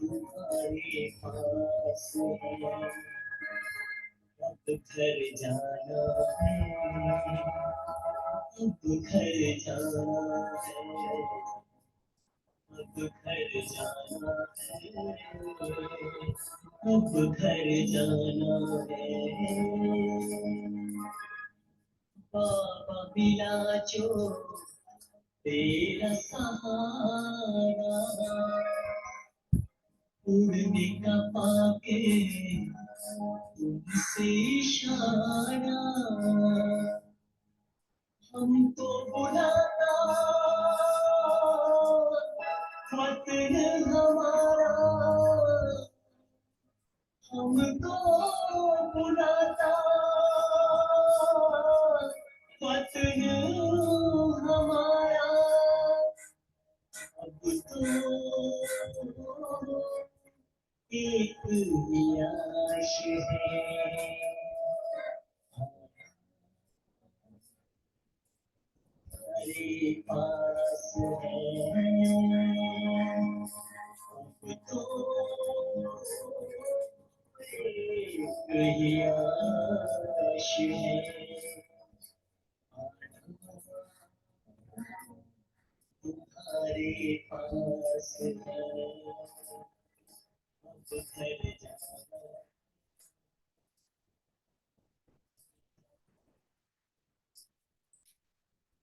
तुम्हारे पास है, अब घर जाना है, अब घर जाना है, अब घर जाना है, अब घर जाना है। बाबा मिला जो तेरा सहारा, उड़ने का पाके तुमसे इशारा, हमको बुलाता वतन हमारा, हमको बुलाता वतन हमारा। अब तो एक निराश है, हमारे पास है, अब तो एक ही आश है, तुम्हारे पास है, अब घर जाना।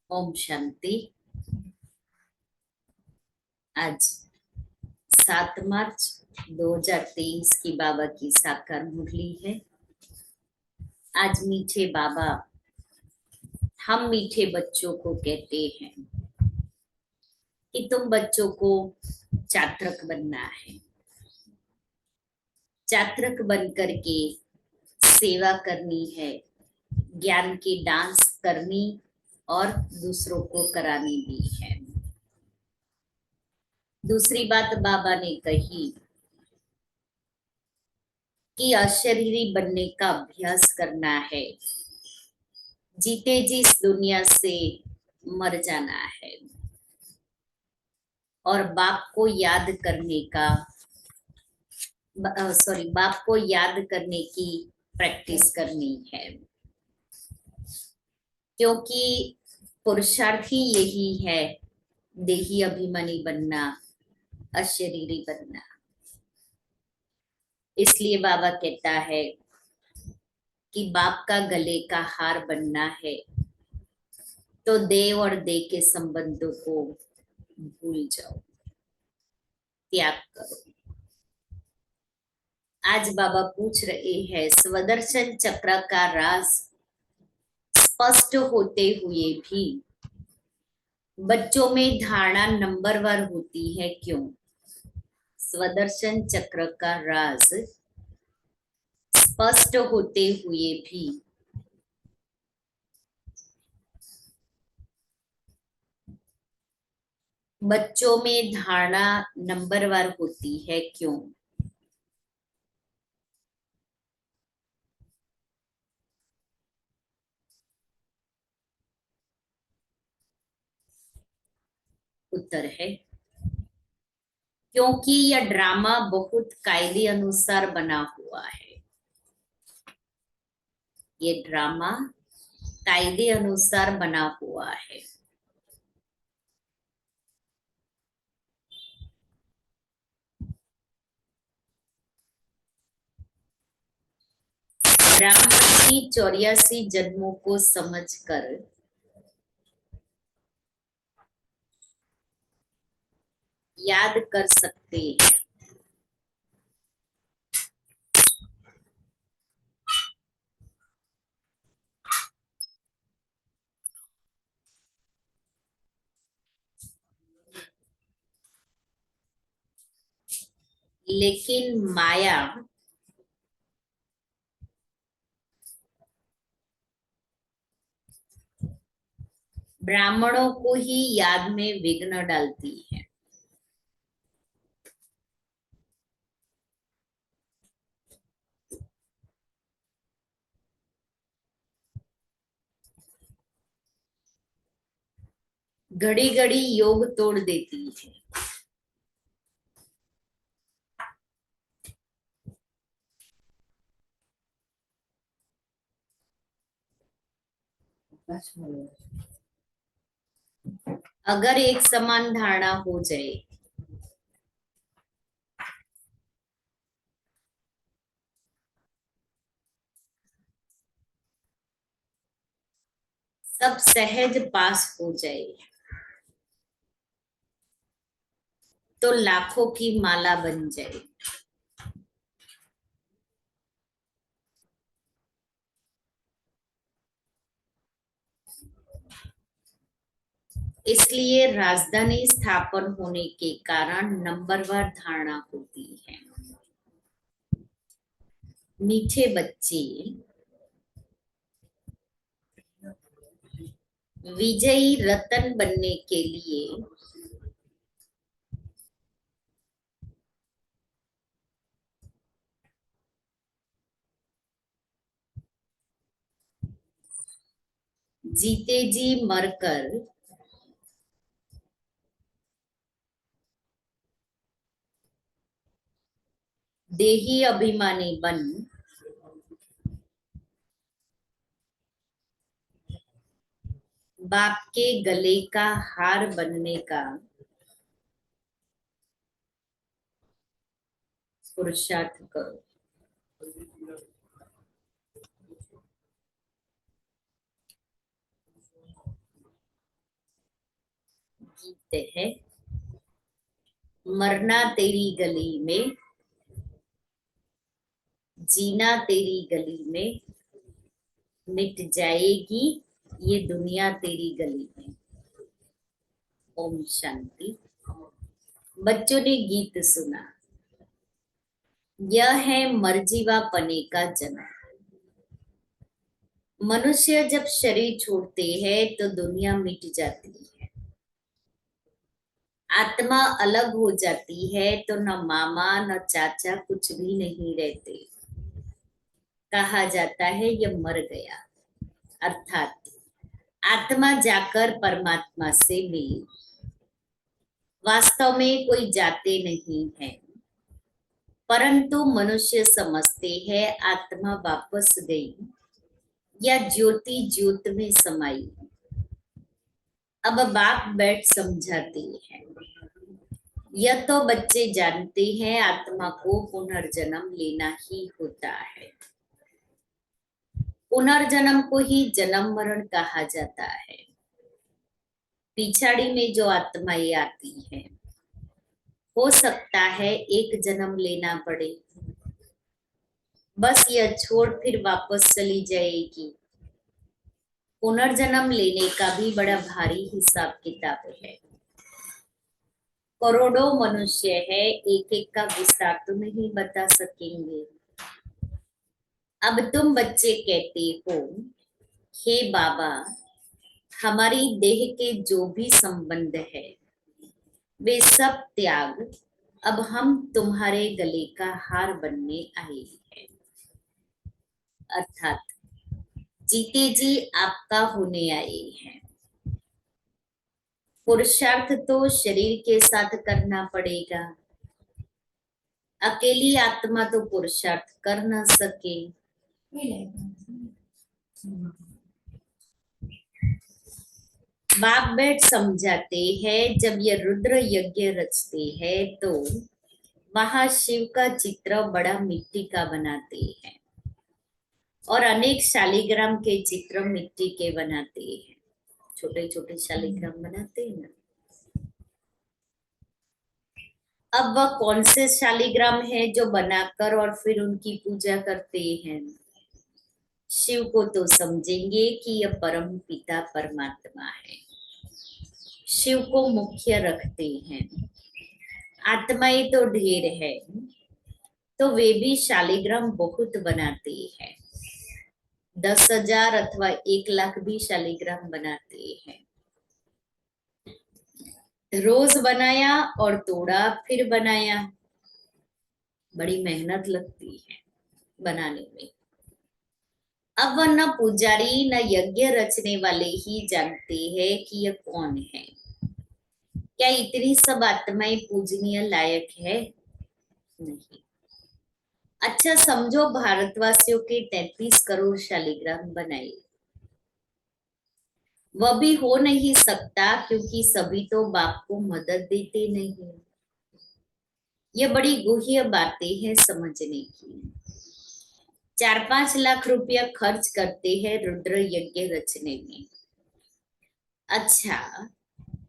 ओम शांति। आज 7 मार्च 2023 की बाबा की साकार मुरली है। आज मीठे बाबा हम मीठे बच्चों को कहते हैं कि तुम बच्चों को चात्रक बनना है, चात्रक बन करके सेवा करनी है, ज्ञान की डांस करनी और दूसरों को करानी भी है। दूसरी बात बाबा ने कही कि अशरीरी बनने का अभ्यास करना है, जीते जी इस दुनिया से मर जाना है और बाप को याद करने का बाप को याद करने की प्रैक्टिस करनी है, क्योंकि पुरुषार्थ ही यही है, देही अभिमानी बनना, अशरीरी बनना। इसलिए बाबा कहता है कि बाप का गले का हार बनना है तो देव और देह के संबंधों को भूल जाओ, त्याग करो। आज बाबा पूछ रहे हैं स्वदर्शन चक्र का राज स्पष्ट होते हुए भी बच्चों में धारणा नंबरवार होती है, क्यों? स्वदर्शन चक्र का राज स्पष्ट होते हुए भी बच्चों में धारणा नंबरवार होती है, क्यों? उत्तर है क्योंकि यह ड्रामा बहुत कायदे अनुसार बना हुआ है। ये ड्रामा कायदे अनुसार बना हुआ है। ब्राह्मण की 84 जन्मों को समझकर याद कर सकते हैं, लेकिन माया ब्राह्मणों को ही याद में विघ्न डालती है। घड़ी घड़ी योग तोड़ देती है। अगर एक समान धारणा हो जाए, सब सहज पास हो जाए, तो लाखों की माला बन जाए। इसलिए राजधानी स्थापन होने के कारण नंबरवार धारणा होती है। मीठे बच्चे विजयी रतन बनने के लिए जीते जी मरकर देही अभिमानी बन बाप के गले का हार बनने का पुरुषार्थ करो। गीत है, मरना तेरी गली में, जीना तेरी गली में, मिट जाएगी ये दुनिया तेरी गली में। ओम शांति। बच्चों ने गीत सुना। यह है मरजीवा पने का जन्म। मनुष्य जब शरीर छोड़ते हैं तो दुनिया मिट जाती है, आत्मा अलग हो जाती है, तो न मामा न चाचा कुछ भी नहीं रहते। कहा जाता है यह मर गया, अर्थात आत्मा जाकर परमात्मा से मिली। वास्तव में कोई जाते नहीं है, परंतु मनुष्य समझते हैं आत्मा वापस गई या ज्योति ज्योत में समाई। अब बाप बैठ समझाते हैं। यह तो बच्चे जानते हैं आत्मा को पुनर्जन्म लेना ही होता है। पुनर्जन्म को ही जन्म मरण कहा जाता है। पिछाड़ी में जो आत्माएं आती है, हो सकता है एक जन्म लेना पड़े, बस यह छोड़ फिर वापस चली जाएगी। पुनर्जन्म लेने का भी बड़ा भारी हिसाब किताब है। करोड़ों मनुष्य है, एक एक का विस्तार तो नहीं बता सकेंगे। अब तुम बच्चे कहते हो, हे बाबा, हमारी देह के जो भी संबंध है वे सब त्याग, अब हम तुम्हारे गले का हार बनने आए हैं। अर्थात जीते जी आपका होने आए हैं। पुरुषार्थ तो शरीर के साथ करना पड़ेगा। अकेली आत्मा तो पुरुषार्थ कर ना सके। बाप बैठ समझाते हैं, जब ये रुद्र यज्ञ रचते हैं तो वहां शिव का चित्र बड़ा मिट्टी का बनाते हैं और अनेक शालिग्राम के चित्र मिट्टी के बनाते हैं। छोटे छोटे शालिग्राम बनाते हैं ना। अब वह कौन से शालिग्राम है जो बनाकर और फिर उनकी पूजा करते हैं? शिव को तो समझेंगे कि यह परम पिता परमात्मा है, शिव को मुख्य रखते हैं। आत्माएं तो ढेर है, तो वे भी शालिग्राम बहुत बनाते हैं। 10,000 अथवा 1 लाख भी शालिग्राम बनाते हैं। रोज बनाया और तोड़ा फिर बनाया, बड़ी मेहनत लगती है बनाने में। अब वह न पुजारी न यज्ञ रचने वाले ही जानते हैं कि यह कौन है। क्या इतनी सब आत्माएं पूजनीय लायक है? नहीं। अच्छा समझो, भारतवासियों के 33 करोड़ शालिग्राम बनाए, वह भी हो नहीं सकता क्योंकि सभी तो बाप को मदद देते नहीं। यह बड़ी गुह्य बातें हैं समझने की। 4-5 लाख रुपया खर्च करते हैं रुद्र यज्ञ रचने में। अच्छा,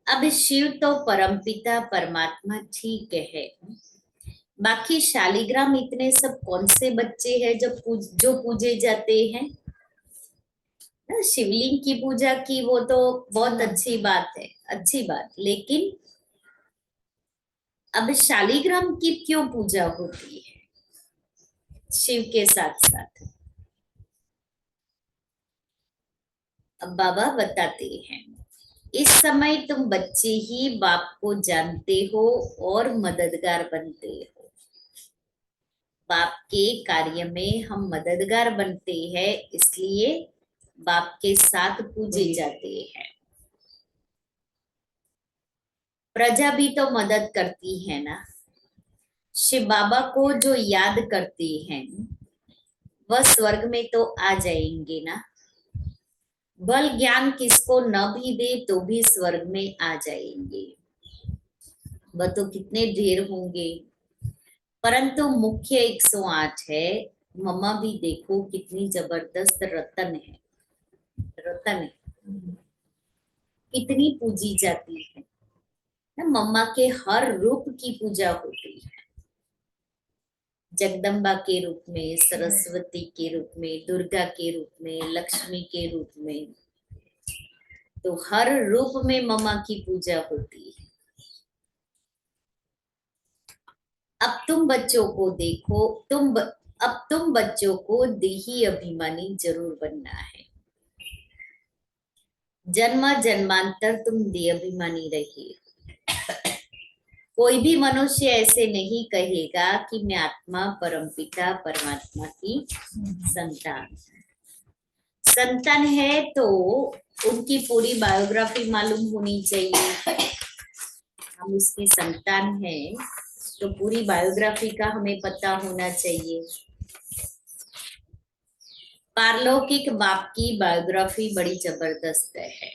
अब शिव तो परमपिता परमात्मा ठीक है, बाकी शालिग्राम इतने सब कौन से बच्चे हैं जो पूजे जाते हैं? शिवलिंग की पूजा की वो तो बहुत अच्छी बात है, अच्छी बात, लेकिन अब शालिग्राम की क्यों पूजा होती है शिव के साथ साथ? अब बाबा बताते हैं, इस समय तुम बच्चे ही बाप को जानते हो और मददगार बनते हो। बाप के कार्य में हम मददगार बनते हैं, इसलिए बाप के साथ पूजे जाते हैं। प्रजा भी तो मदद करती है ना। शिव बाबा को जो याद करते हैं वह स्वर्ग में तो आ जाएंगे ना। बल ज्ञान किसको न भी दे तो भी स्वर्ग में आ जाएंगे। वह तो कितने ढेर होंगे, परंतु मुख्य 108 है। मम्मा भी देखो कितनी जबरदस्त रतन है, रतन है, कितनी पूजी जाती है ना। मम्मा के हर रूप की पूजा होती है, जगदम्बा के रूप में, सरस्वती के रूप में, दुर्गा के रूप में, लक्ष्मी के रूप में, तो हर रूप में मम्मा की पूजा होती है। अब तुम बच्चों को देखो, अब तुम बच्चों को देही अभिमानी जरूर बनना है। जन्म जन्मांतर तुम देह अभिमानी रहे। कोई भी मनुष्य ऐसे नहीं कहेगा कि मैं आत्मा परमपिता परमात्मा की संतान है, तो उनकी पूरी बायोग्राफी मालूम होनी चाहिए। हम उसकी संतान हैं तो पूरी बायोग्राफी का हमें पता होना चाहिए। पारलौकिक बाप की बायोग्राफी बड़ी जबरदस्त है।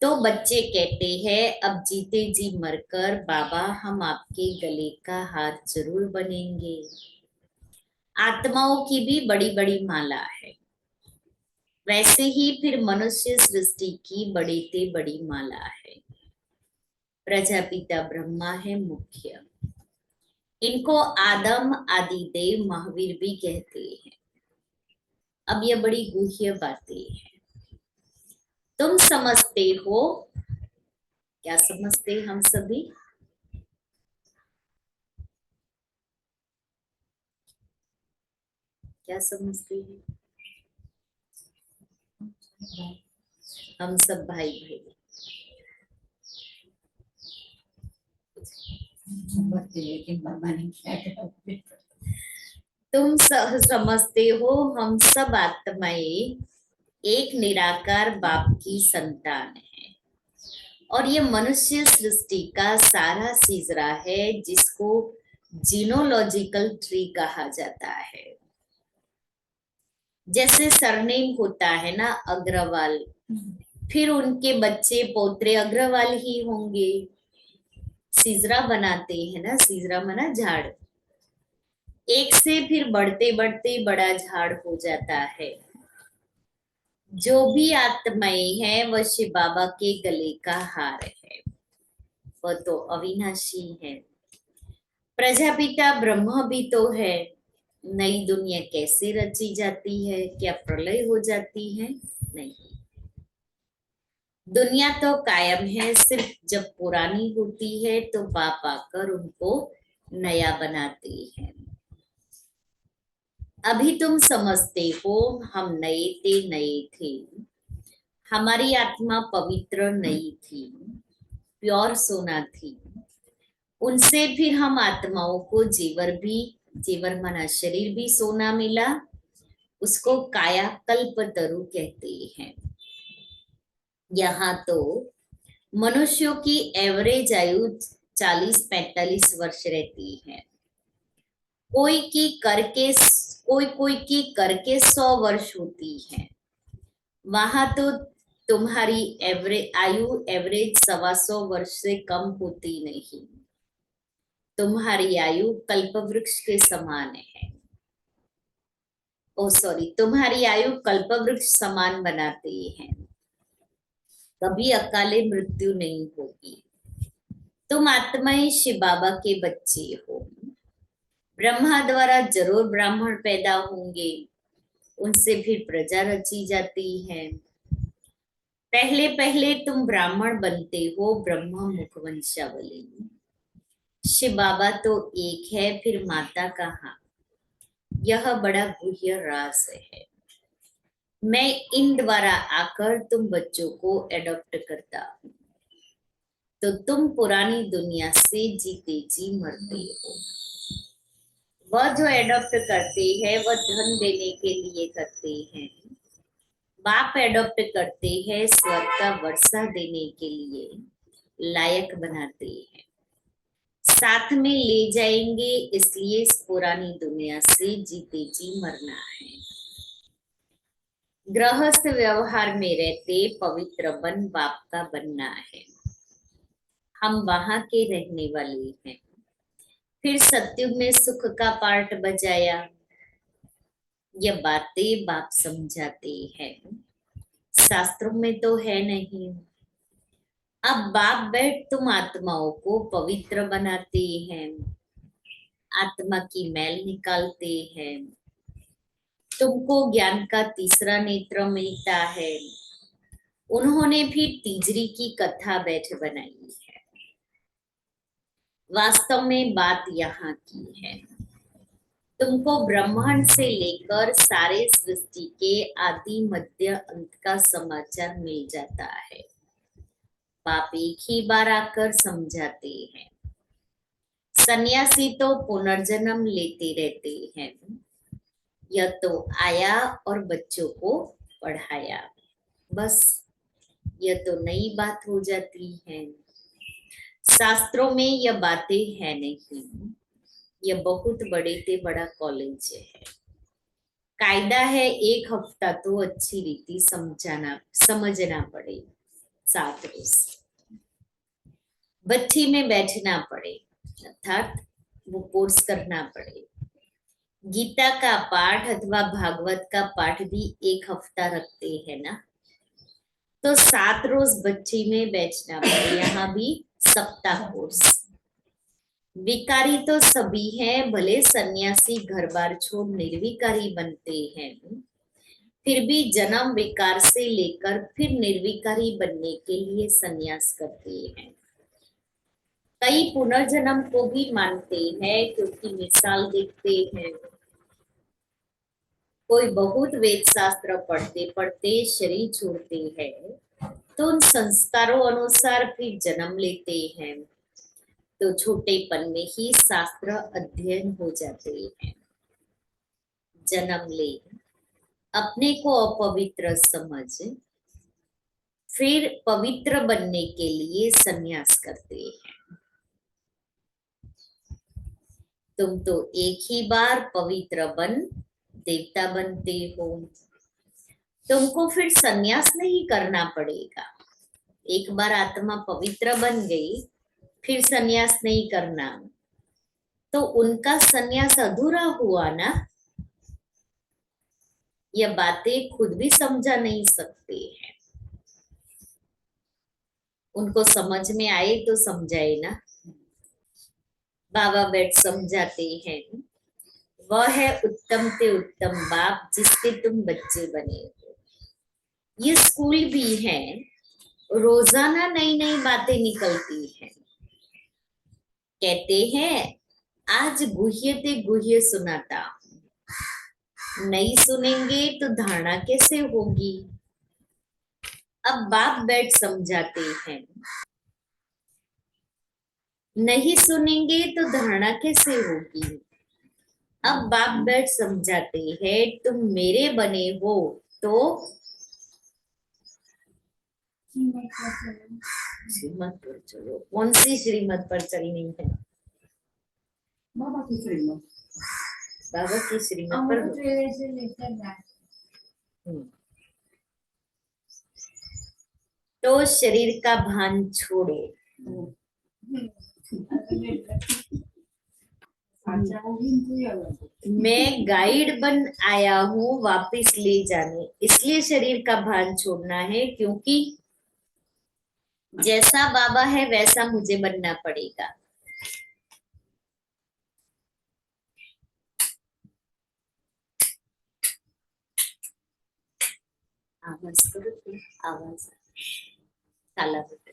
तो बच्चे कहते हैं, अब जीते जी मरकर बाबा हम आपके गले का हार जरूर बनेंगे। आत्माओं की भी बड़ी बड़ी माला है, वैसे ही फिर मनुष्य सृष्टि की बड़ी से बड़ी माला है। प्रजापिता ब्रह्मा है मुख्य, इनको आदम आदिदेव महावीर भी कहते हैं। अब ये बड़ी गुह्य बातें हैं। तुम समझते हो, क्या समझते हम सभी? क्या समझते हैं? हम सब भाई भाई तुम समझते हो, हम सब आत्माएं एक निराकार बाप की संतान है, और ये मनुष्य सृष्टि का सारा सिजरा है, जिसको जीनोलॉजिकल ट्री कहा जाता है। जैसे सरनेम होता है ना अग्रवाल, फिर उनके बच्चे पोत्रे अग्रवाल ही होंगे। सिजरा बनाते हैं ना, सिजरा माना झाड़, एक से फिर बढ़ते बढ़ते बड़ा झाड़ हो जाता है। जो भी आत्माएं हैं वह शिव बाबा के गले का हार है, वह तो अविनाशी है। प्रजापिता ब्रह्म भी तो है। नई दुनिया कैसे रची जाती है? क्या प्रलय हो जाती है? नहीं, दुनिया तो कायम है, सिर्फ जब पुरानी होती है तो बाप आकर उनको नया बनाते हैं। अभी तुम समझते हो, हम नए थे, हमारी आत्मा पवित्र नहीं थी, प्योर सोना थी, उनसे फिर हम आत्माओं को जेवर माना शरीर भी सोना मिला, उसको काया कल्पतरु कहते हैं। यहाँ तो मनुष्यों की एवरेज आयु 40-45 वर्ष रहती है। कोई की करके 100 वर्ष होती है। वहां तो तुम्हारी आयु एवरेज 125 से कम होती नहीं। तुम्हारी आयु कल्पवृक्ष के समान है। ओ सॉरी, तुम्हारी आयु कल्पवृक्ष समान बनाती है। कभी अकाले मृत्यु नहीं होगी। तुम आत्माएं शिव बाबा के बच्चे हो। ब्रह्मा द्वारा जरूर ब्राह्मण पैदा होंगे, उनसे फिर प्रजा रची जाती है। पहले पहले तुम ब्राह्मण बनते हो, ब्रह्मा मुख वंशावली। शिव बाबा तो एक है, फिर माता कहाँ? यह बड़ा गुह्य राज है। मैं इन द्वारा आकर तुम बच्चों को एडॉप्ट करता हूँ, तो तुम पुरानी दुनिया से जीते जी मरते हो। वह जो एडॉप्ट करते हैं वह धन देने के लिए करते हैं। बाप एडॉप्ट करते हैं स्वर्ग का वर्षा देने के लिए, लायक बनाते हैं। साथ में ले जाएंगे, इसलिए इस पुरानी दुनिया से जीते जी मरना है। गृहस्थ व्यवहार में रहते पवित्र बन बाप का बनना है। हम वहां के रहने वाले हैं। फिर सत्युग में सुख का पार्ट बजाया। यह बातें बाप समझाते हैं, शास्त्रों में तो है नहीं। अब बाप बैठ तुम आत्माओं को पवित्र बनाते हैं, आत्मा की मैल निकालते हैं। तुमको ज्ञान का तीसरा नेत्र मिलता है। उन्होंने भी तीजरी की कथा बैठ बनाई है। वास्तव में बात यहाँ की है। तुमको ब्रह्मांड से लेकर सारे सृष्टि के आदि मध्य अंत का समाचार मिल जाता है। बाप एक ही बार आकर समझाते हैं। सन्यासी तो पुनर्जन्म लेते रहते हैं। यह तो आया और बच्चों को पढ़ाया, बस यह तो नई बात हो जाती है। शास्त्रों में यह बातें है नहीं। यह बहुत बड़े से बड़ा कॉलेज है। कायदा है 1 हफ्ता तो अच्छी रीति समझना पड़े। 7 रोज बच्ची में बैठना पड़े, अर्थात वो कोर्स करना पड़े। गीता का पाठ अथवा भागवत का पाठ भी 1 हफ्ता रखते हैं ना, तो 7 रोज बच्ची में बैठना पड़े। यहाँ भी सप्ताह कोर्स। विकारी तो सभी हैं, भले सन्यासी घर बार छोड़ निर्विकारी बनते हैं, फिर भी जन्म विकार से लेकर फिर निर्विकारी बनने के लिए सन्यास करते हैं। कई पुनर्जन्म को भी मानते हैं, क्योंकि मिसाल देखते हैं। कोई बहुत वेद शास्त्र पढ़ते पढ़ते शरीर छोड़ते हैं, तो उन संस्कारों अनुसार फिर जन्म लेते हैं। तो छोटेपन में ही शास्त्र अध्ययन हो जाते हैं। जन्म ले, अपने को अपवित्र समझ, फिर पवित्र बनने के लिए संन्यास करते हैं। तुम तो एक ही बार पवित्र बन देवता बनते हो। तुमको फिर संन्यास नहीं करना पड़ेगा। एक बार आत्मा पवित्र बन गई, फिर संन्यास नहीं करना, तो उनका संन्यास अधूरा हुआ ना। यह बातें खुद भी समझा नहीं सकते हैं। उनको समझ में आए तो समझाए ना। बाबा बैठ समझाते हैं। वह है उत्तम से उत्तम बाप जिसके तुम बच्चे बने हो। ये स्कूल भी है, रोजाना नई नई बातें निकलती हैं। कहते हैं आज गुह्य ते गुह्य सुनाता, नहीं सुनेंगे तो धारणा कैसे होगी। अब बाप बैठ समझाते हैं। नहीं सुनेंगे तो धारणा कैसे होगी। अब बाप बैठ समझाते हैं, तुम मेरे बने हो तो श्रीमत पर चलो। कौन सी श्रीमत पर चलनी है? बाबा की श्रीमत। बाबा की श्रीमत पर। हम्म। तो शरीर का भान छोड़ो। मैं गाइड बन आया हूँ वापिस ले जाने, इसलिए शरीर का भान छोड़ना है, क्योंकि जैसा बाबा है वैसा मुझे बनना पड़ेगा। आवाज करो तो, आवाज ताला बटन।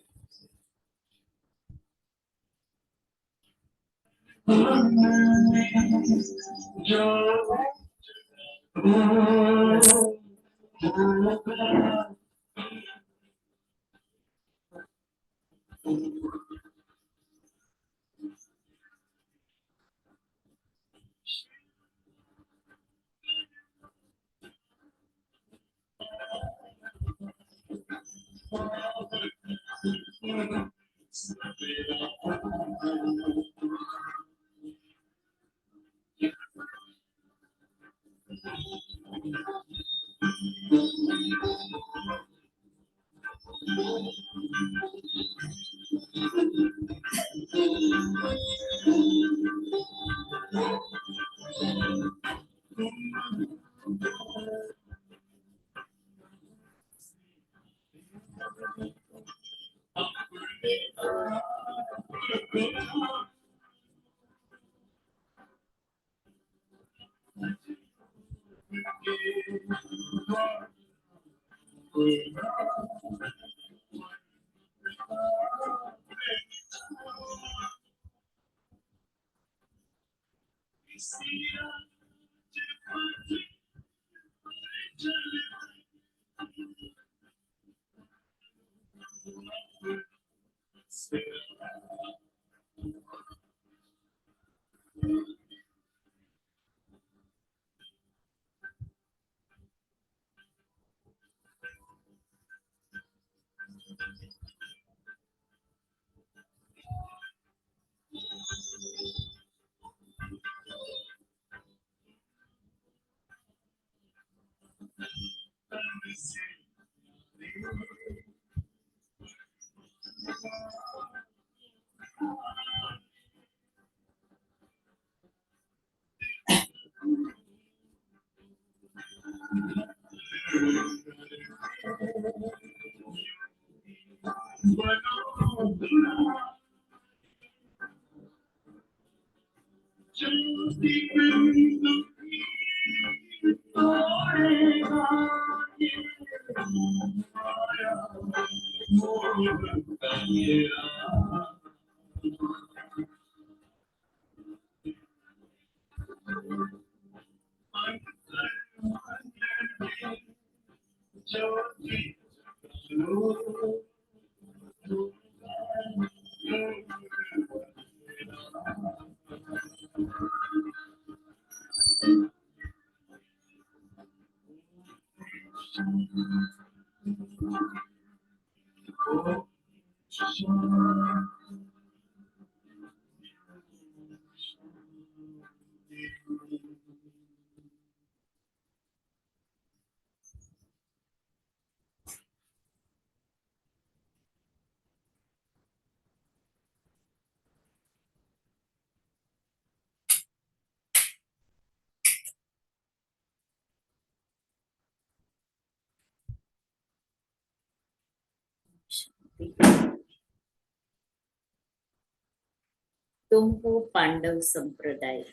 तुम हो पांडव संप्रदाय,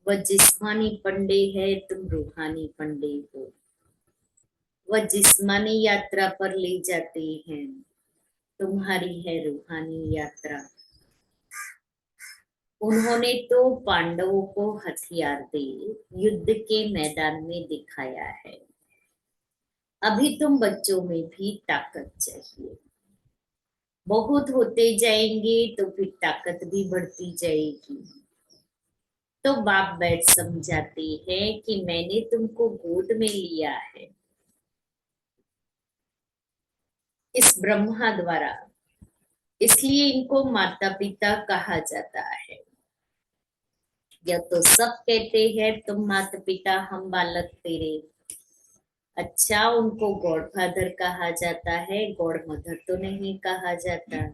वह जिस्मानी पंडे है, तुम रूहानी पंडे हो। वह जिस्मानी यात्रा पर ले जाते हैं, तुम्हारी है रूहानी यात्रा। उन्होंने तो पांडवों को हथियार दे युद्ध के मैदान में दिखाया है। अभी तुम बच्चों में भी ताकत चाहिए। बहुत होते जाएंगे तो फिर ताकत भी बढ़ती जाएगी। तो बाप बैठ समझाते हैं कि मैंने तुमको गोद में लिया है इस ब्रह्मा द्वारा, इसलिए इनको माता पिता कहा जाता है। यह तो सब कहते हैं तुम माता पिता, हम बालक तेरे। अच्छा, उनको गॉड फादर कहा जाता है, गॉड मदर तो नहीं कहा जाता।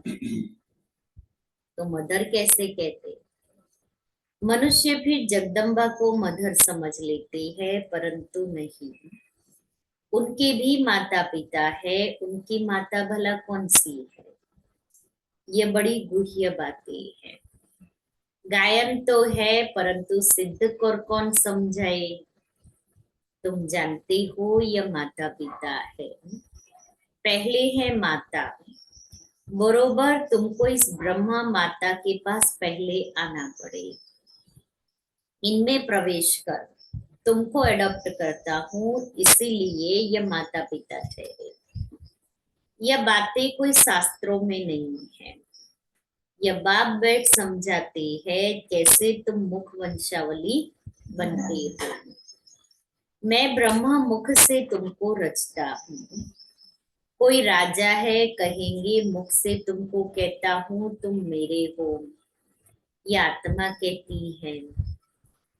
तो मदर कैसे कहते? मनुष्य फिर जगदम्बा को मदर समझ लेते हैं, परंतु नहीं, उनके भी माता पिता है। उनकी माता भला कौन सी है? ये बड़ी गुह्य बातें हैं। गायन तो है, परंतु सिद्ध को कौन समझाए? तुम जानते हो यह माता पिता है। पहले है माता, बरोबर तुमको इस ब्रह्मा माता के पास पहले आना पड़े। इनमें प्रवेश कर, तुमको अडॉप्ट करता हूँ, इसीलिए यह माता पिता ठहरे। यह बातें कोई शास्त्रों में नहीं है। यह बाप बैठ समझाते हैं कैसे तुम मुख वंशावली बनते हो। मैं ब्रह्मा मुख से तुमको रचता हूँ। कोई राजा है, कहेंगे मुख से तुमको कहता हूँ तुम मेरे हो, यह आत्मा कहती है,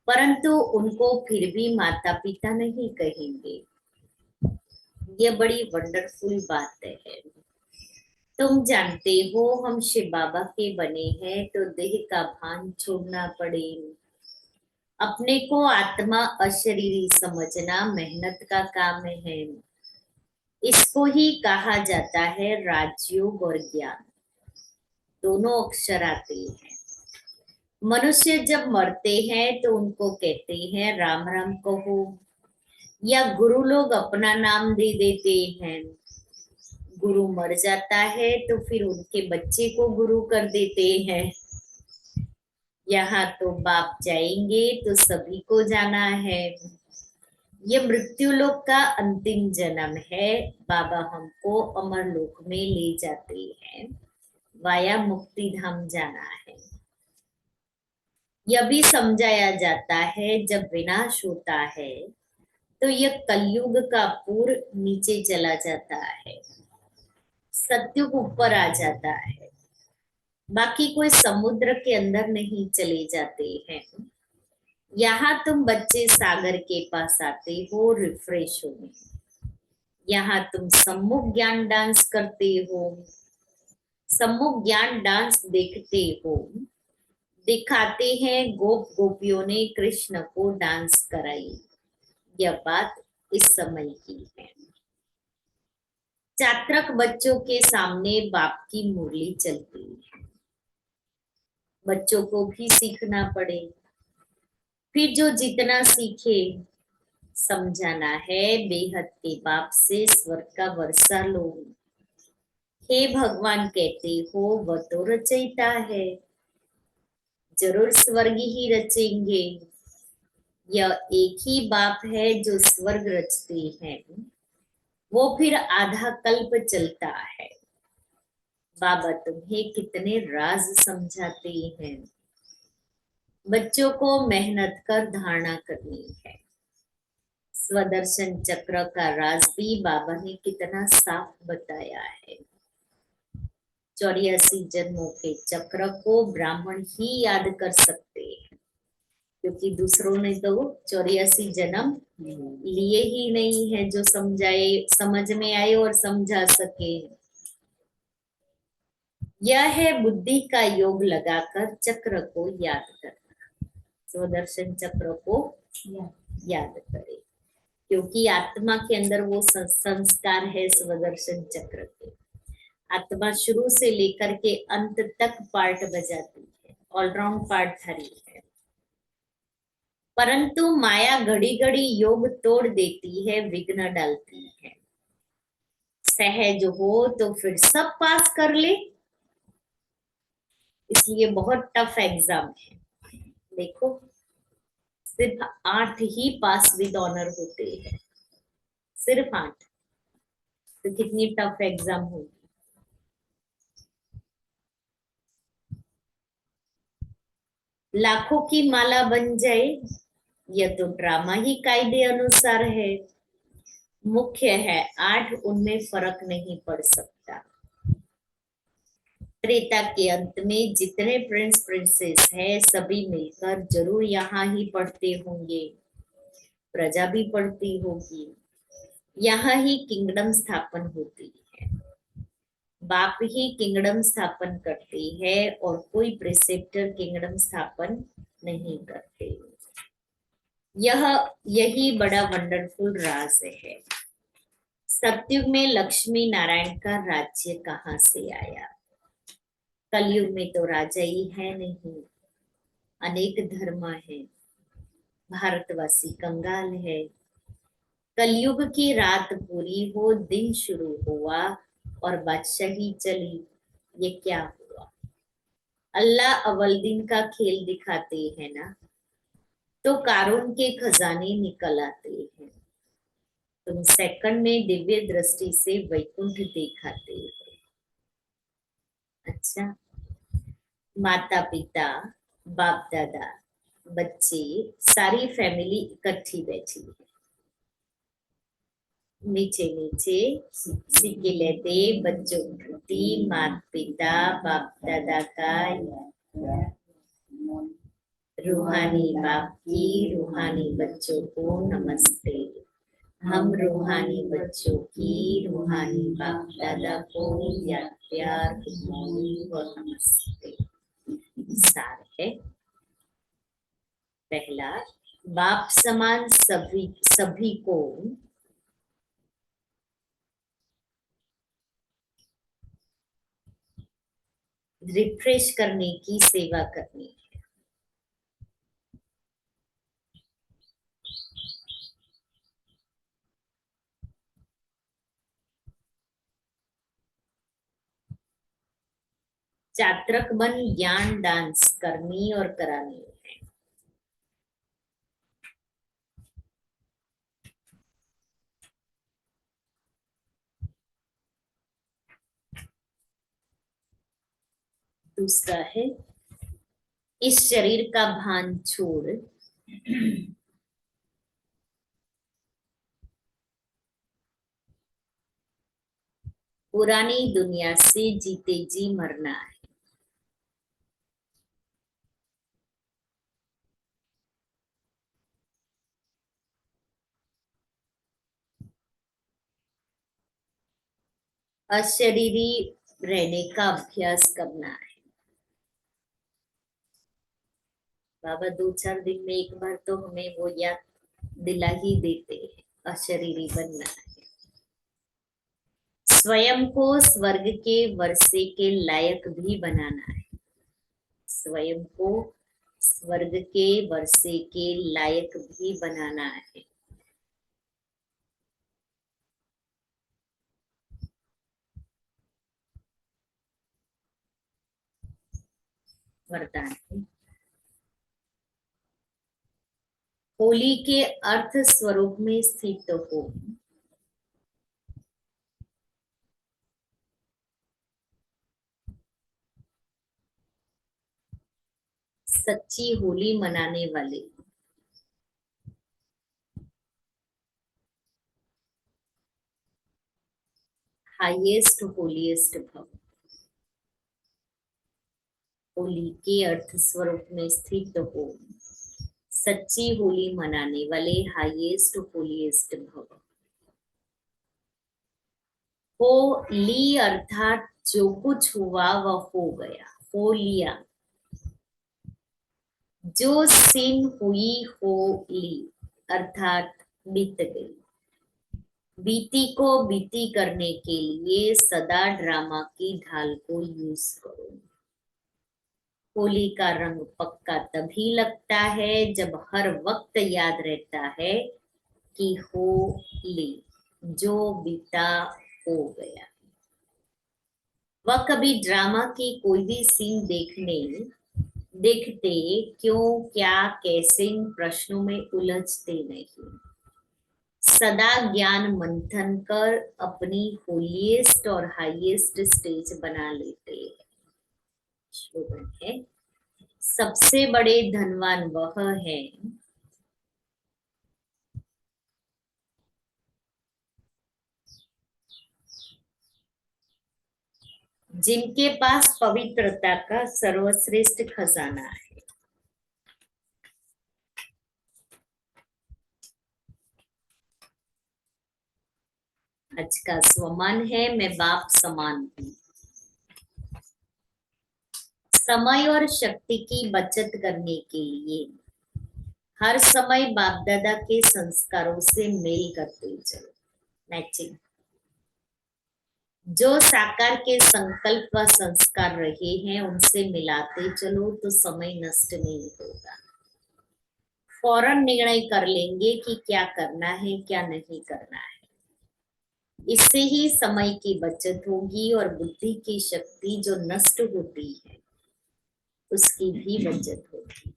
परंतु उनको फिर भी माता पिता नहीं कहेंगे। यह बड़ी वंडरफुल बात है। तुम जानते हो हम शिव बाबा के बने हैं, तो देह का भान छोड़ना पड़े। अपने को आत्मा अशरीरी समझना मेहनत का काम है। इसको ही कहा जाता है राजयोग और ज्ञान। दोनों अक्षर आते हैं। मनुष्य जब मरते हैं तो उनको कहते हैं राम राम कहो, या गुरु लोग अपना नाम दे देते हैं। गुरु मर जाता है तो फिर उनके बच्चे को गुरु कर देते हैं। यहाँ तो बाप जाएंगे तो सभी को जाना है। ये मृत्यु लोक का अंतिम जन्म है। बाबा हमको अमर लोक में ले जाते हैं, वाया मुक्ति धाम जाना है। यह भी समझाया जाता है जब विनाश होता है तो यह कलयुग का पूर्व नीचे चला जाता है, सत्युग ऊपर आ जाता है। बाकी कोई समुद्र के अंदर नहीं चले जाते हैं। यहाँ तुम बच्चे सागर के पास आते हो रिफ्रेश होने। यहाँ तुम सम्मुख ज्ञान डांस करते हो, सम्मुख ज्ञान डांस देखते हो। दिखाते हैं गोप गोपियों ने कृष्ण को डांस कराई। यह बात इस समय की है। चात्रक बच्चों के सामने बाप की मुरली चलती है। बच्चों को भी सीखना पड़े। फिर जो जितना सीखे, समझाना है बेहद के बाप से स्वर्ग का वर्षा लो। हे भगवान कहते हो वह तो रचयिता है, जरूर स्वर्ग ही रचेंगे। यह एक ही बाप है जो स्वर्ग रचते हैं। वो फिर आधा कल्प चलता है। बाबा तुम्हें कितने राज समझाते हैं। बच्चों को मेहनत कर धारणा करनी है। स्वदर्शन चक्र का राज भी बाबा ने कितना साफ बताया है। 84 जन्मों के चक्र को ब्राह्मण ही याद कर सकते हैं, क्योंकि दूसरों ने तो 84 जन्म लिए ही नहीं है जो समझाए, समझ में आए और समझा सके। यह है बुद्धि का योग लगाकर चक्र को याद करना। स्वदर्शन चक्र को याद करे, क्योंकि आत्मा के अंदर वो संस्कार है स्वदर्शन चक्र के। आत्मा शुरू से लेकर के अंत तक पार्ट बजाती है, ऑलराउंड पार्टधारी है। परंतु माया घड़ी घड़ी योग तोड़ देती है, विघ्न डालती है। सहज हो तो फिर सब पास कर ले, इसलिए बहुत टफ एग्जाम है। देखो सिर्फ 8 ही पास विद ऑनर होते हैं, सिर्फ 8। तो कितनी टफ एग्जाम होगी। लाखों की माला बन जाए, यह तो ड्रामा ही कायदे अनुसार है। मुख्य है 8, उनमें फर्क नहीं पड़ सकता। त्रेता के अंत में जितने प्रिंस प्रिंसेस है सभी मिलकर जरूर यहाँ ही पढ़ते होंगे, प्रजा भी पढ़ती होगी, यहाँ ही किंगडम स्थापन होती है। बाप ही किंगडम स्थापन करते हैं और कोई प्रिसेप्टर किंगडम स्थापन नहीं करते। यही बड़ा वंडरफुल राज है। सतयुग में लक्ष्मी नारायण का राज्य कहाँ से आया? कलयुग में तो राजा ही है नहीं, अनेक धर्म है, भारतवासी कंगाल है। कलयुग की रात पूरी हो, दिन शुरू हुआ और बादशाही चली, ये क्या हुआ? अल्लाह अव्वल दिन का खेल दिखाते हैं ना, तो कारून के खजाने निकल आते हैं। तुम सेकंड में दिव्य दृष्टि से वैकुंठ दिखाते हो। अच्छा, माता पिता, बाप दादा, बच्चे, सारी फैमिली इकट्ठी बैठी है। नीचे नीचे सिक्के लेते बच्चों प्रति माता पिता बाप दादा का रूहानी बाप की रूहानी बच्चों को नमस्ते। हम रूहानी बच्चों की रूहानी बाप दादा को याद प्यार और नमस्ते। सार है। पहला, बाप समान सभी को रिफ्रेश करने की सेवा करनी है। चात्रक बन ज्ञान डांस करनी और करानी है। दूसरा है, इस शरीर का भान छोड़ पुरानी दुनिया से जीते जी मरना है। अशरीरी रहने का अभ्यास करना है। बाबा 2-4 दिन में एक बार तो हमें वो याद दिला ही देते हैं, अशरीरी बनना है। स्वयं को स्वर्ग के वर्षे के लायक भी बनाना है। स्वयं को स्वर्ग के वर्षे के लायक भी बनाना है। वरदान है, होली के अर्थ स्वरूप में स्थित हो। सच्ची होली मनाने वाले, हाईएस्ट होलीएस्ट भव। होली के अर्थ स्वरूप में स्थित हो, सच्ची होली मनाने वाले, हाईएस्ट होलीएस्ट भव। होली अर्थात जो कुछ हुआ वह हो गया, हो लिया। जो सीन हुई हो ली अर्थात बीत गई। बीती को बीती करने के लिए सदा ड्रामा की ढाल को यूज करो। होली का रंग पक्का तभी लगता है जब हर वक्त याद रहता है कि होली जो बीता हो गया। वह कभी ड्रामा की कोई भी सीन देखते क्यों क्या कैसे इन प्रश्नों में उलझते नहीं। सदा ज्ञान मंथन कर अपनी होलीएस्ट और हाईएस्ट स्टेज बना लेते हैं। स्लोगन है, सबसे बड़े धनवान वह है जिनके पास पवित्रता का सर्वश्रेष्ठ खजाना है। आज का स्वमान है, मैं बाप समान हूँ। समय और शक्ति की बचत करने के लिए हर समय बाप दादा के संस्कारों से मेल करते चलो। मैचिंग जो साकार के संकल्प व संस्कार रहे हैं उनसे मिलाते चलो तो समय नष्ट नहीं होगा। फौरन निर्णय कर लेंगे कि क्या करना है क्या नहीं करना है। इससे ही समय की बचत होगी और बुद्धि की शक्ति जो नष्ट होती है उसकी भी बचत होगी।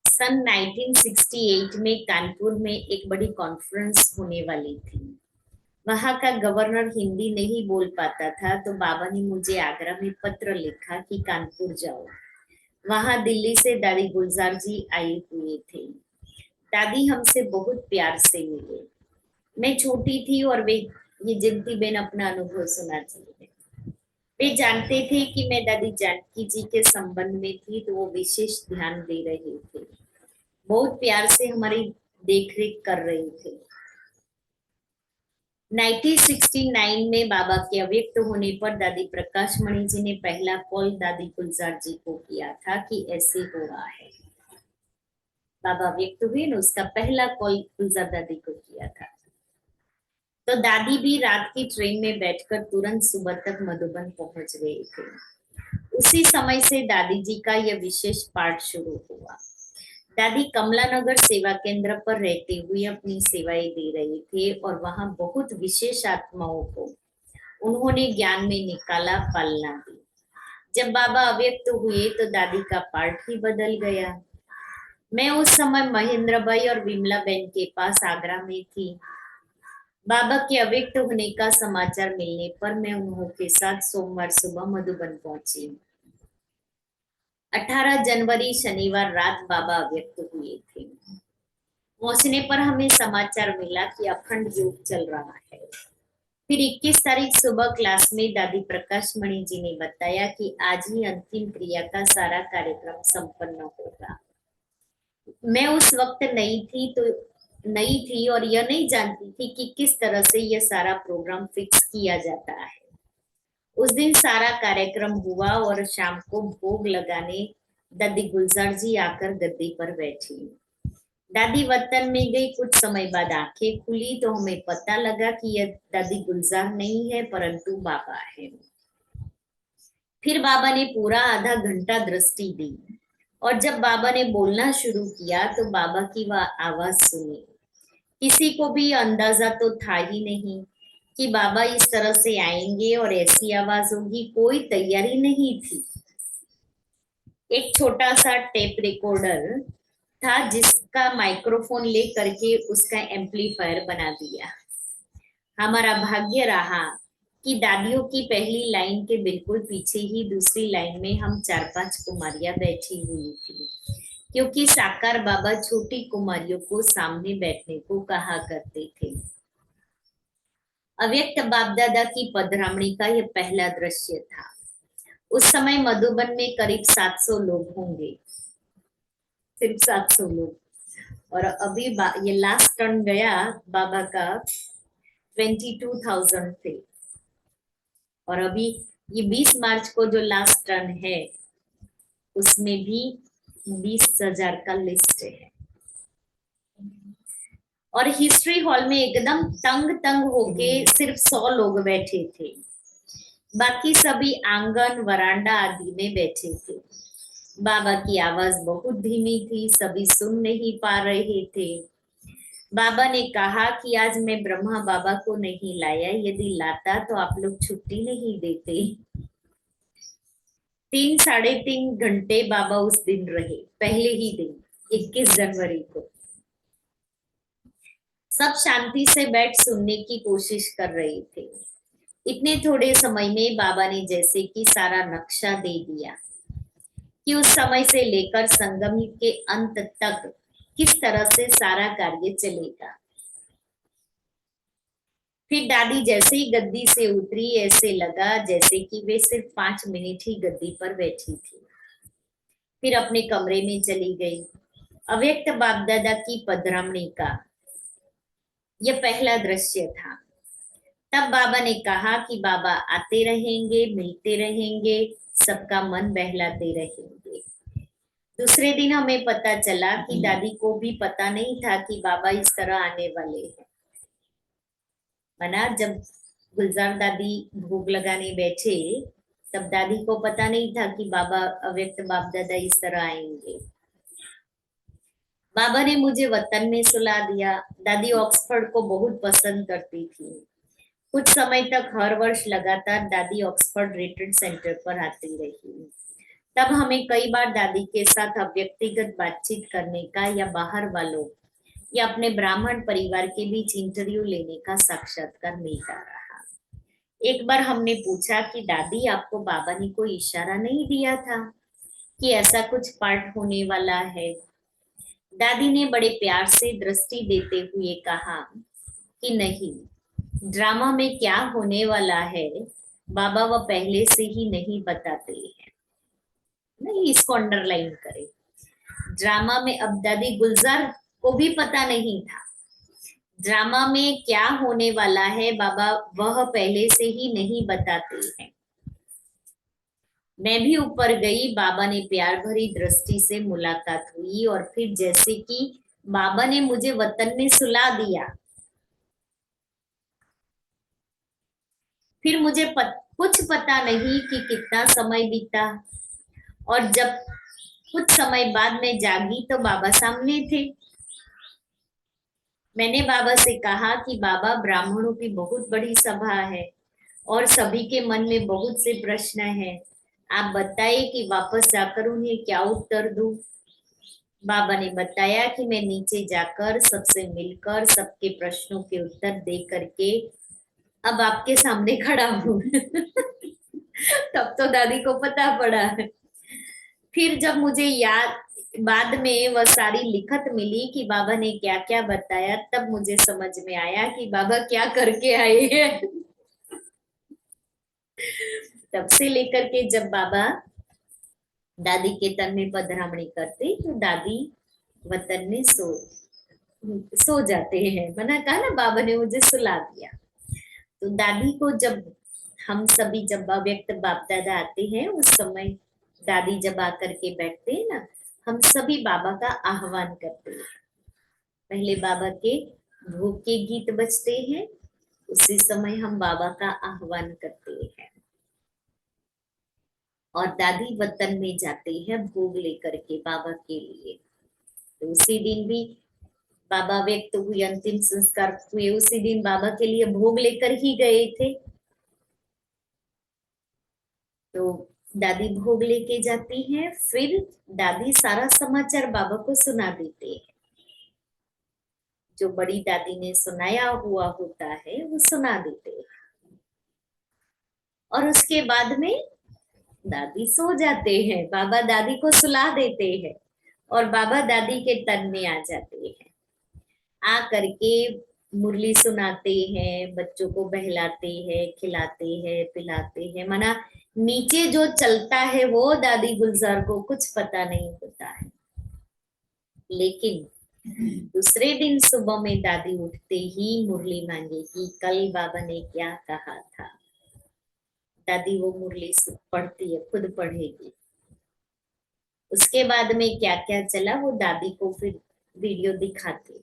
सन 1968 में कानपुर में एक बड़ी कॉन्फ्रेंस होने वाली थी। वहां का गवर्नर हिंदी नहीं बोल पाता था तो बाबा ने मुझे आगरा में पत्र लिखा कि कानपुर जाओ। वहां दिल्ली से दादी गुलजार जी आए हुए थे। दादी हमसे बहुत प्यार से मिले। मैं छोटी थी और वे ये जिंती बेन अपना अनुभव सुनाती है। वे जानते थे कि मैं दादी जानकी जी के संबंध में थी तो वो विशेष ध्यान दे रहे थे। बहुत प्यार से हमारी देखरेख कर रहे थे। 1969 में बाबा के अव्यक्त होने पर दादी प्रकाश मणि जी ने पहला कॉल दादी गुलजार जी को किया था कि ऐसे हो रहा है। बाबा व्यक्त हुए ना, उसका पहला कॉल गुलजार दादी को किया था। तो दादी भी रात की ट्रेन में बैठकर तुरंत सुबह तक मधुबन पहुंच गए थे। उसी समय से दादी जी का यह विशेष पाठ शुरू हुआ। दादी कमला नगर सेवा केंद्र पर रहते हुए अपनी सेवाएं दे रहे थे और वहां बहुत विशेष आत्माओं को उन्होंने ज्ञान में निकाला, पालना दी। जब बाबा अव्यक्त हुए तो दादी का पाठ ही बदल गया। मैं उस समय महेंद्र भाई और विमला बहन के पास आगरा में थी। बाबा के अव्यक्त होने का समाचार मिलने पर मैं उन्हों के साथ सोमवार सुबह मधुबन पहुंची। 18 जनवरी शनिवार रात बाबा अव्यक्त हुए थे। पहुंचने पर हमें समाचार मिला कि अखंड योग चल रहा है। फिर 21 तारीख सुबह क्लास में दादी प्रकाश मणि जी ने बताया कि आज ही अंतिम क्रिया का सारा कार्यक्रम संपन्न होगा। मैं उस वक्त नई थी और यह नहीं जानती थी कि किस तरह से यह सारा प्रोग्राम फिक्स किया जाता है। उस दिन सारा कार्यक्रम हुआ और शाम को भोग लगाने दादी गुलजार जी आकर गद्दी पर बैठी। दादी वतन में गई। कुछ समय बाद आंखें खुली तो हमें पता लगा कि यह दादी गुलजार नहीं है परंतु बाबा है। फिर बाबा ने पूरा आधा घंटा दृष्टि दी और जब बाबा ने बोलना शुरू किया तो बाबा की वह आवाज सुनी। किसी को भी अंदाजा तो था ही नहीं कि बाबा इस तरह से आएंगे और ऐसी आवाज होगी। कोई तैयारी नहीं थी। एक छोटा सा टेप रिकॉर्डर था जिसका माइक्रोफोन ले करके उसका एम्पलीफायर बना दिया। हमारा भाग्य रहा कि दादियों की पहली लाइन के बिल्कुल पीछे ही दूसरी लाइन में हम 4-5 कुमारियां बैठी हुई थी, क्योंकि साकार बाबा छोटी कुमारियों को सामने बैठने को कहा करते थे। अव्यक्त बाप दादा की पधरामणी का यह पहला दृश्य था। उस समय मधुबन में करीब 700 लोग होंगे, सिर्फ 700 लोग। और अभी ये लास्ट टर्न गया बाबा का 22,000 थे और अभी ये 20 मार्च को जो लास्ट टर्न है उसमें भी 20,000 का लिस्ट है। और हिस्ट्री हॉल में एकदम तंग होके सिर्फ 100 लोग बैठे थे। बाकी सभी आंगन वरांडा आदि में बैठे थे। बाबा की आवाज बहुत धीमी थी, सभी सुन नहीं पा रहे थे। बाबा ने कहा कि आज मैं ब्रह्मा बाबा को नहीं लाया, यदि लाता तो आप लोग छुट्टी नहीं देते। 3 साढ़े 3 घंटे बाबा उस दिन रहे, पहले ही दिन 21 जनवरी को। सब शांति से बैठ सुनने की कोशिश कर रहे थे। इतने थोड़े समय में बाबा ने जैसे कि सारा नक्शा दे दिया कि उस समय से लेकर संगम के अंत तक किस तरह से सारा कार्य चलेगा। फिर दादी जैसे ही गद्दी से उतरी, ऐसे लगा जैसे कि वे सिर्फ 5 मिनट ही गद्दी पर बैठी थी। फिर अपने कमरे में चली गई। अव्यक्त बाप दादा की पधरामणी का यह पहला दृश्य था। तब बाबा ने कहा कि बाबा आते रहेंगे, मिलते रहेंगे, सबका मन बहलाते रहेंगे। दूसरे दिन हमें पता चला कि दादी को भी पता नहीं था कि बाबा इस तरह आने वाले हैं। मना जब गुलजार दादी भोग लगाने बैठे, तब दादी को पता नहीं था कि बाबा अव्यक्त बाप दादा इस तरह आएंगे। बाबा ने मुझे वतन में सुला दिया। दादी ऑक्सफोर्ड को बहुत पसंद करती थी। कुछ समय तक हर वर्ष लगातार दादी ऑक्सफोर्ड रिट्रीट सेंटर पर आती रही। तब हमें कई बार दादी के साथ व्यक्तिगत बातचीत करने का या बाहर वालों या अपने ब्राह्मण परिवार के बीच इंटरव्यू लेने का साक्षात्कार मिलता रहा। एक बार हमने पूछा कि दादी आपको बाबा ने कोई इशारा नहीं दिया था कि ऐसा कुछ पाठ होने वाला है? दादी ने बड़े प्यार से दृष्टि देते हुए कहा कि नहीं, ड्रामा में क्या होने वाला है बाबा वह पहले से ही नहीं बताते हैं। नहीं, इसको अंडरलाइन करें। ड्रामा में अब दादी गुलजार को भी पता नहीं था ड्रामा में क्या होने वाला है, बाबा वह पहले से ही नहीं बताते हैं। मैं भी ऊपर गई। बाबा ने प्यार भरी दृष्टि से मुलाकात हुई और फिर जैसे कि बाबा ने मुझे वतन में सुला दिया। फिर मुझे कुछ पता नहीं कि कितना समय बीता और जब कुछ समय बाद मैं जागी तो बाबा सामने थे। मैंने बाबा से कहा कि बाबा, ब्राह्मणों की बहुत बड़ी सभा है और सभी के मन में बहुत से प्रश्न हैं। आप बताइए कि वापस जाकर उन्हें क्या उत्तर दूं। बाबा ने बताया कि मैं नीचे जाकर सबसे मिलकर सबके प्रश्नों के उत्तर दे करके अब आपके सामने खड़ा हूं। तब तो दादी को पता पड़ा। फिर जब मुझे याद बाद में वह सारी लिखत मिली कि बाबा ने क्या क्या बताया, तब मुझे समझ में आया कि बाबा क्या करके आए हैं। तब से लेकर के जब बाबा दादी के तन में पधरामणी करते तो दादी वतन में सो जाते हैं। मैंने कहा ना, बाबा ने मुझे सुला दिया। तो दादी को जब हम सभी जब अव्यक्त बाप दादा आते हैं, उस समय दादी जब आकर के बैठते हैं ना, हम सभी बाबा का आह्वान करते हैं। पहले बाबा के भोग के गीत बजते हैं, उसी समय हम बाबा का आह्वान करते हैं और दादी वतन में जाते हैं भोग लेकर के बाबा के लिए। तो उसी दिन भी बाबा व्यक्त हुए, अंतिम संस्कार हुए, उसी दिन बाबा के लिए भोग लेकर ही गए थे। तो दादी भोग लेके जाती हैं, फिर दादी सारा समाचार बाबा को सुना देते हैं। जो बड़ी दादी ने सुनाया हुआ होता है वो सुना देते हैं और उसके बाद में दादी सो जाते हैं। बाबा दादी को सुला देते हैं और बाबा दादी के तन में आ जाते हैं। आ करके मुरली सुनाते हैं, बच्चों को बहलाते हैं, खिलाते हैं, पिलाते हैं। माना नीचे जो चलता है वो दादी गुलजार को कुछ पता नहीं होता है। लेकिन दूसरे दिन सुबह में दादी उठते ही मुरली मांगेगी, कल बाबा ने क्या कहा था। दादी वो मुरली पढ़ती है, खुद पढ़ेगी। उसके बाद में क्या क्या चला वो दादी को फिर वीडियो दिखाते।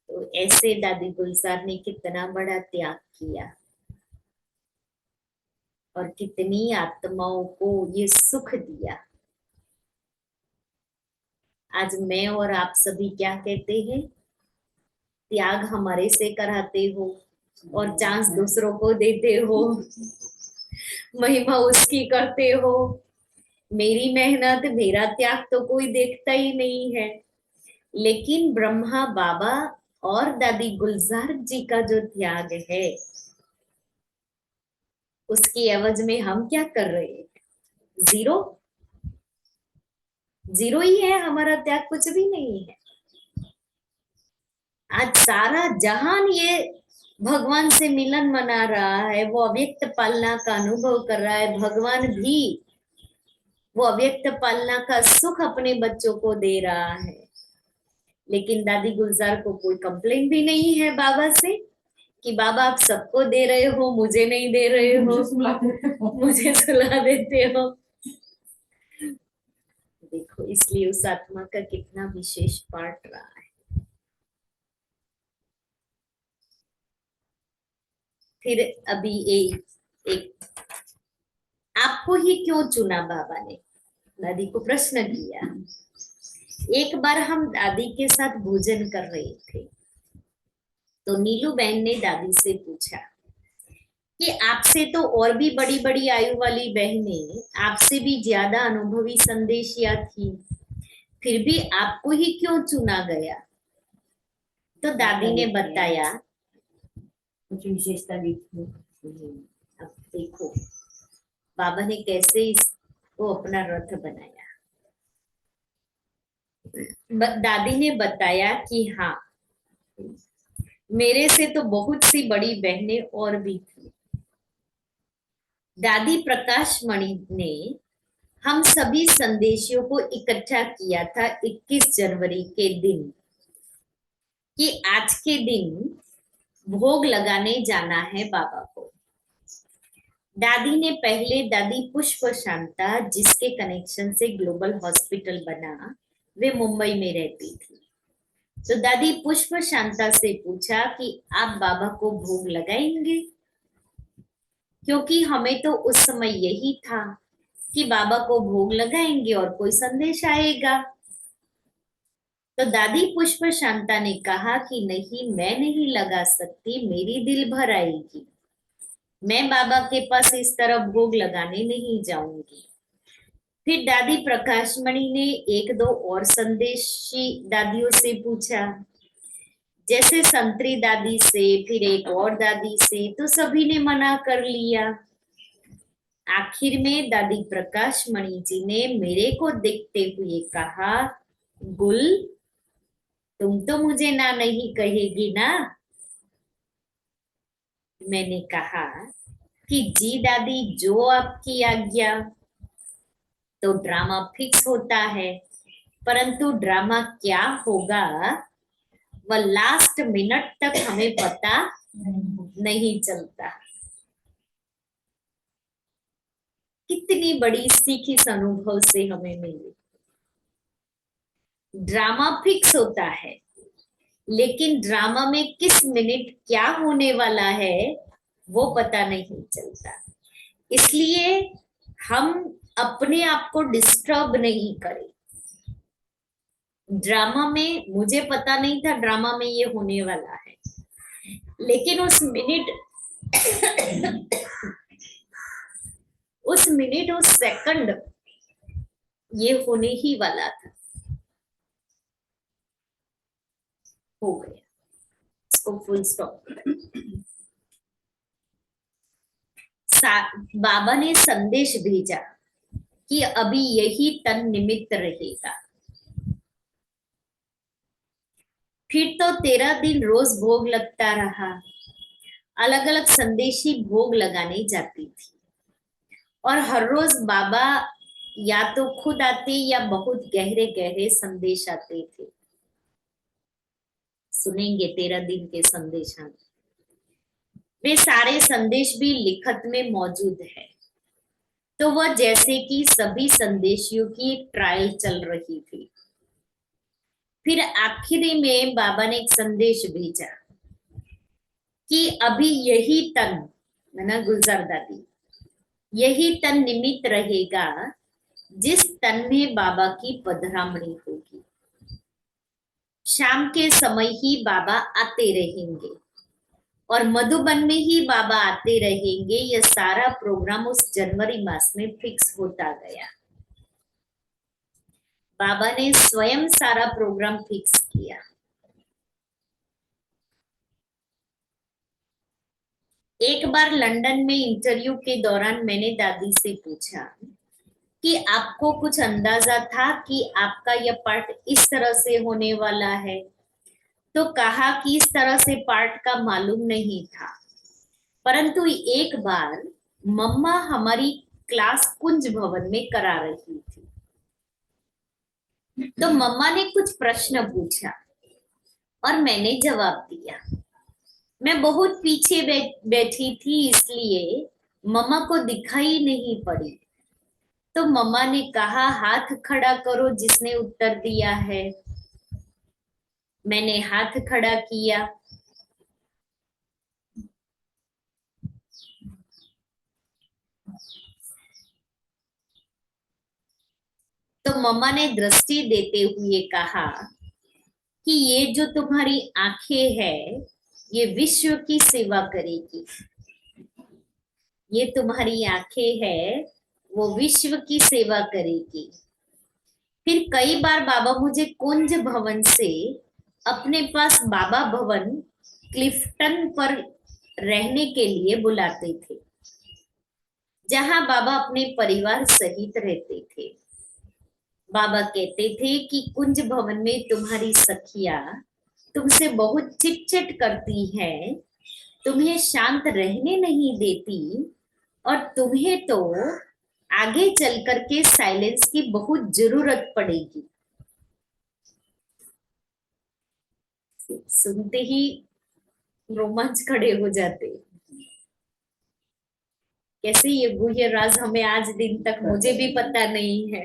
तो ऐसे दादी गुलजार ने कितना बड़ा त्याग किया और कितनी आत्माओं को ये सुख दिया। आज मैं और आप सभी क्या कहते हैं? त्याग हमारे से कराते हो और चांस दूसरों को देते हो, महिमा उसकी करते हो। मेरी मेहनत, मेरा त्याग तो कोई देखता ही नहीं है। लेकिन ब्रह्मा बाबा और दादी गुलजार जी का जो त्याग है, उसकी एवज में हम क्या कर रहे हैं? जीरो। जीरो ही है हमारा त्याग, कुछ भी नहीं है। आज सारा जहान ये भगवान से मिलन मना रहा है, वो अव्यक्त पालना का अनुभव कर रहा है। भगवान भी वो अव्यक्त पालना का सुख अपने बच्चों को दे रहा है। लेकिन दादी गुलजार को कोई कंप्लेन भी नहीं है बाबा से कि बाबा आप सबको दे रहे हो, मुझे नहीं दे रहे हो, मुझे सुला देते हो। देखो, इसलिए उस आत्मा का कितना विशेष पार्ट रहा है। फिर अभी एक आपको ही क्यों चुना बाबा ने? दादी को प्रश्न किया। एक बार हम दादी के साथ भोजन कर रहे थे, तो नीलू बहन ने दादी से पूछा कि आपसे तो और भी बड़ी बड़ी आयु वाली बहनें, आपसे भी ज्यादा अनुभवी संदेशिया थी, फिर भी आपको ही क्यों चुना गया? तो दादी ने बताया, कुछ विशेषता देखी। अब देखो बाबा ने कैसे इसको अपना रथ बनाया। दादी ने बताया कि हाँ, मेरे से तो बहुत सी बड़ी बहनें और भी थी। दादी प्रकाश मणि ने हम सभी संदेशियों को इकट्ठा किया था 21 जनवरी के दिन, कि आज के दिन भोग लगाने जाना है बाबा को। दादी ने पहले दादी पुष्प शांता, जिसके कनेक्शन से ग्लोबल हॉस्पिटल बना, वे मुंबई में रहती थी, तो दादी पुष्प शांता से पूछा कि आप बाबा को भोग लगाएंगे, क्योंकि हमें तो उस समय यही था कि बाबा को भोग लगाएंगे और कोई संदेश आएगा। तो दादी पुष्प शांता ने कहा कि नहीं, मैं नहीं लगा सकती, मेरी दिल भर आएगी, मैं बाबा के पास इस तरह भोग लगाने नहीं जाऊंगी। फिर दादी प्रकाशमणि ने एक दो और संदेशी दादियों से पूछा, जैसे संतरी दादी से, फिर एक और दादी से, तो सभी ने मना कर लिया। आखिर में दादी प्रकाशमणि जी ने मेरे को देखते हुए कहा, गुल, तुम तो मुझे ना नहीं कहेगी ना? मैंने कहा कि जी दादी, जो आपकी आज्ञा। तो ड्रामा फिक्स होता है, परंतु ड्रामा क्या होगा वह लास्ट मिनट तक हमें पता नहीं चलता। कितनी बड़ी सीख इस अनुभव से हमें मिली। ड्रामा फिक्स होता है, लेकिन ड्रामा में किस मिनट क्या होने वाला है वो पता नहीं चलता। इसलिए हम अपने आप को डिस्टर्ब नहीं करें। ड्रामा में मुझे पता नहीं था ड्रामा में ये होने वाला है, लेकिन उस मिनट उस सेकंड ये होने ही वाला था, हो गया, इसको फुल स्टॉप। बाबा ने संदेश भेजा कि अभी यही तन निमित्त रहेगा। फिर तो 13 दिन रोज भोग लगता रहा। अलग अलग संदेशी भोग लगाने जाती थी, और हर रोज बाबा या तो खुद आते या बहुत गहरे गहरे संदेश आते थे। सुनेंगे 13 दिन के संदेश। वे सारे संदेश भी लिखत में मौजूद है। तो वह जैसे कि सभी संदेशियों की एक ट्रायल चल रही थी। फिर आखिरी में बाबा ने एक संदेश भेजा कि अभी यही तन, ना गुलजार दादी, यही तन निमित्त रहेगा जिस तन में बाबा की पधरामणी होगी। शाम के समय ही बाबा आते रहेंगे और मधुबन में ही बाबा आते रहेंगे। यह सारा प्रोग्राम उस जनवरी मास में फिक्स होता गया। बाबा ने स्वयं सारा प्रोग्राम फिक्स किया। एक बार लंदन में इंटरव्यू के दौरान मैंने दादी से पूछा कि आपको कुछ अंदाजा था कि आपका यह पार्ट इस तरह से होने वाला है? तो कहा कि इस तरह से पार्ट का मालूम नहीं था, परंतु एक बार मम्मा हमारी क्लास कुंज भवन में करा रही थी, तो मम्मा ने कुछ प्रश्न पूछा और मैंने जवाब दिया। मैं बहुत पीछे बैठी थी, इसलिए मम्मा को दिखाई नहीं पड़ी। तो मम्मा ने कहा, हाथ खड़ा करो जिसने उत्तर दिया है। मैंने हाथ खड़ा किया। तो मम्मा ने दृष्टि देते हुए कहा कि ये जो तुम्हारी आंखें है, ये विश्व की सेवा करेगी। ये तुम्हारी आंखें है, वो विश्व की सेवा करेगी। फिर कई बार बाबा मुझे कुंज भवन से अपने पास बाबा भवन क्लिफ्टन पर रहने के लिए बुलाते थे, जहां बाबा अपने परिवार सहित रहते थे। बाबा कहते थे कि कुंज भवन में तुम्हारी सखियां तुमसे बहुत चिट-चिट करती हैं, तुम्हें शांत रहने नहीं देती, और तुम्हें तो आगे चल करके साइलेंस की बहुत जरूरत पड़ेगी। सुनते ही रोमांच खड़े हो जाते। कैसे ये गुह्य राज हमें आज दिन तक मुझे भी पता नहीं है।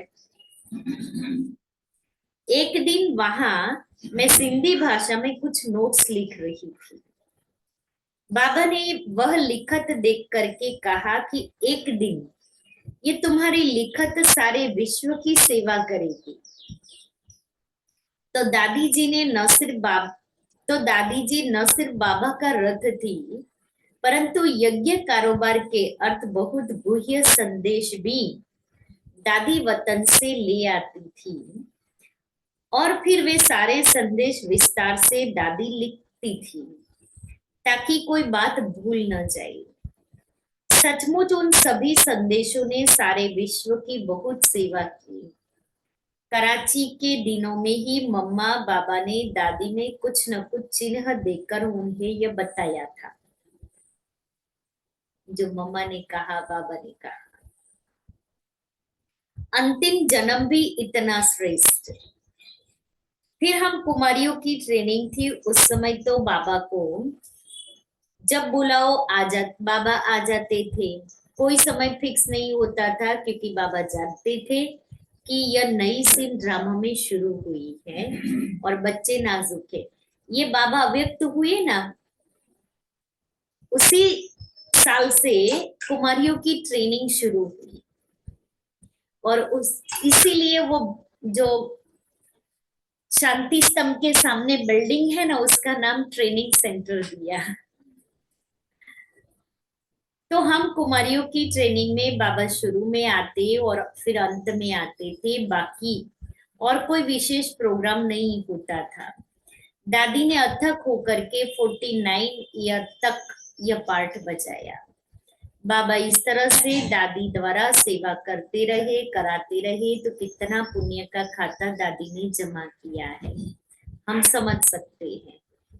एक दिन वहां मैं सिंधी भाषा में कुछ नोट्स लिख रही थी। बाबा ने वह लिखत देख करके कहा कि एक दिन ये तुम्हारी लिखत सारे विश्व की सेवा करेगी। तो दादी जी न सिर्फ बाबा का रथ थी, परंतु यज्ञ कारोबार के अर्थ बहुत गुह्य संदेश भी दादी वतन से ले आती थी, और फिर वे सारे संदेश विस्तार से दादी लिखती थी ताकि कोई बात भूल न जाए। सचमुच उन सभी संदेशों ने सारे विश्व की बहुत सेवा की। कराची के दिनों में ही मम्मा बाबा ने दादी में कुछ न कुछ चिन्ह देकर उन्हें यह बताया था जो मम्मा ने कहा, बाबा ने कहा। अंतिम जन्म भी इतना श्रेष्ठ। फिर हम कुमारियों की ट्रेनिंग थी। उस समय तो बाबा को जब बुलाओ बाबा आ जाते थे। कोई समय फिक्स नहीं होता था, क्योंकि बाबा जानते थे कि यह नई सीन ड्रामा में शुरू हुई है और बच्चे नाजुक है। ये बाबा अव्यक्त हुए ना, उसी साल से कुमारियों की ट्रेनिंग शुरू हुई, और इसीलिए वो जो शांति स्तंभ के सामने बिल्डिंग है ना, उसका नाम ट्रेनिंग सेंटर दिया। तो हम कुमारियों की ट्रेनिंग में बाबा शुरू में आते और फिर अंत में आते थे। बाकी और कोई विशेष प्रोग्राम नहीं होता था। दादी ने अथक होकर के 49 ईयर तक यह पार्ट बजाया। बाबा इस तरह से दादी द्वारा सेवा करते रहे, कराते रहे, तो कितना पुण्य का खाता दादी ने जमा किया है, हम समझ सकते हैं।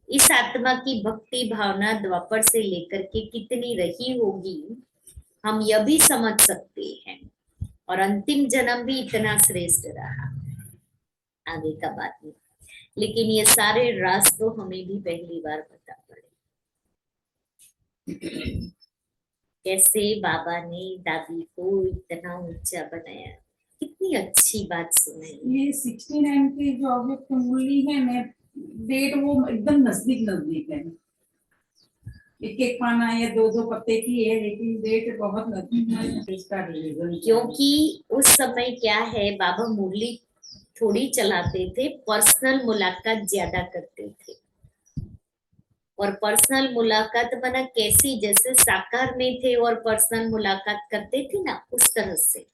इस आत्मा की भक्ति भावना द्वापर से लेकर के कितनी रही होगी, हम यह भी समझ सकते हैं। और अंतिम जन्म भी इतना श्रेष्ठ रहा, आगे का बात नहीं। लेकिन ये सारे राज तो हमें भी पहली बार पता पड़े, कैसे बाबा ने दादी को इतना ऊंचा बनाया। कितनी अच्छी बात सुनाई। ये 69 की जो अभी कुंडली है, मैं डेट वो एकदम नजदीक नजदीक है। एक एक पाना या दो दो पत्ते की है, लेकिन रेट बहुत लगती है इसका रीजन। क्योंकि उस समय क्या है, बाबा मुरली थोड़ी चलाते थे, पर्सनल मुलाकात ज्यादा करते थे। और पर्सनल मुलाकात बना कैसी, जैसे साकार में थे और पर्सनल मुलाकात करते थे ना, उस तरह से।